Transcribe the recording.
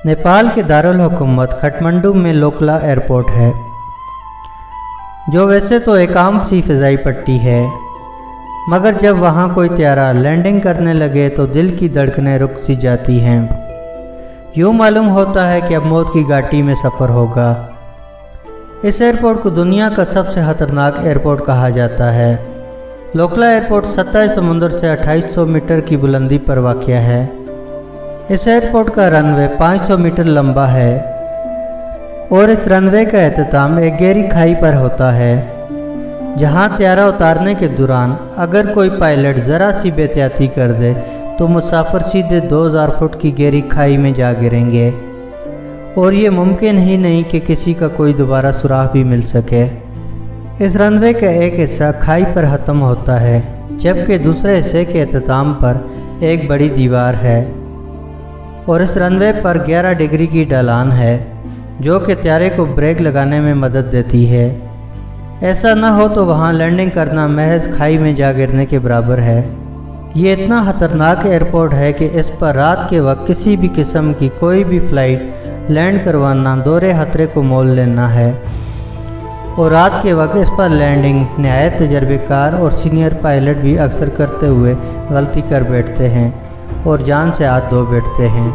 नेपाल के दारुल हुकूमत काठमांडू में लोकला एयरपोर्ट है, जो वैसे तो एक आम सी फ़िज़ाई पट्टी है, मगर जब वहाँ कोई त्यारा लैंडिंग करने लगे तो दिल की धड़कनें रुक सी जाती हैं। यूँ मालूम होता है कि अब मौत की घाटी में सफ़र होगा। इस एयरपोर्ट को दुनिया का सबसे ख़तरनाक एयरपोर्ट कहा जाता है। लोकला एयरपोर्ट 27 समुंदर से 2800 मीटर की बुलंदी पर वाक़या है। इस एयरपोर्ट का रनवे 500 मीटर लंबा है और इस रनवे का एहतमाम एक गहरी खाई पर होता है, जहां त्यारा उतारने के दौरान अगर कोई पायलट ज़रा सी बेहतियाती कर दे तो मुसाफिर सीधे 2000 फुट की गहरी खाई में जा गिरेंगे और ये मुमकिन ही नहीं कि किसी का कोई दोबारा सुराग भी मिल सके। इस रनवे का एक हिस्सा खाई पर ख़त्म होता है, जबकि दूसरे हिस्से के एहतमाम पर एक बड़ी दीवार है और इस रनवे पर 11 डिग्री की ढलान है, जो कि त्यारे को ब्रेक लगाने में मदद देती है। ऐसा न हो तो वहाँ लैंडिंग करना महज खाई में जा गिरने के बराबर है। ये इतना ख़तरनाक एयरपोर्ट है कि इस पर रात के वक्त किसी भी किस्म की कोई भी फ़्लाइट लैंड करवाना दोहरे खतरे को मोल लेना है और रात के वक्त इस पर लैंडिंग नहायत तजर्बेकार और सीनियर पायलट भी अक्सर करते हुए गलती कर बैठते हैं और जान से हाथ धो बैठते हैं।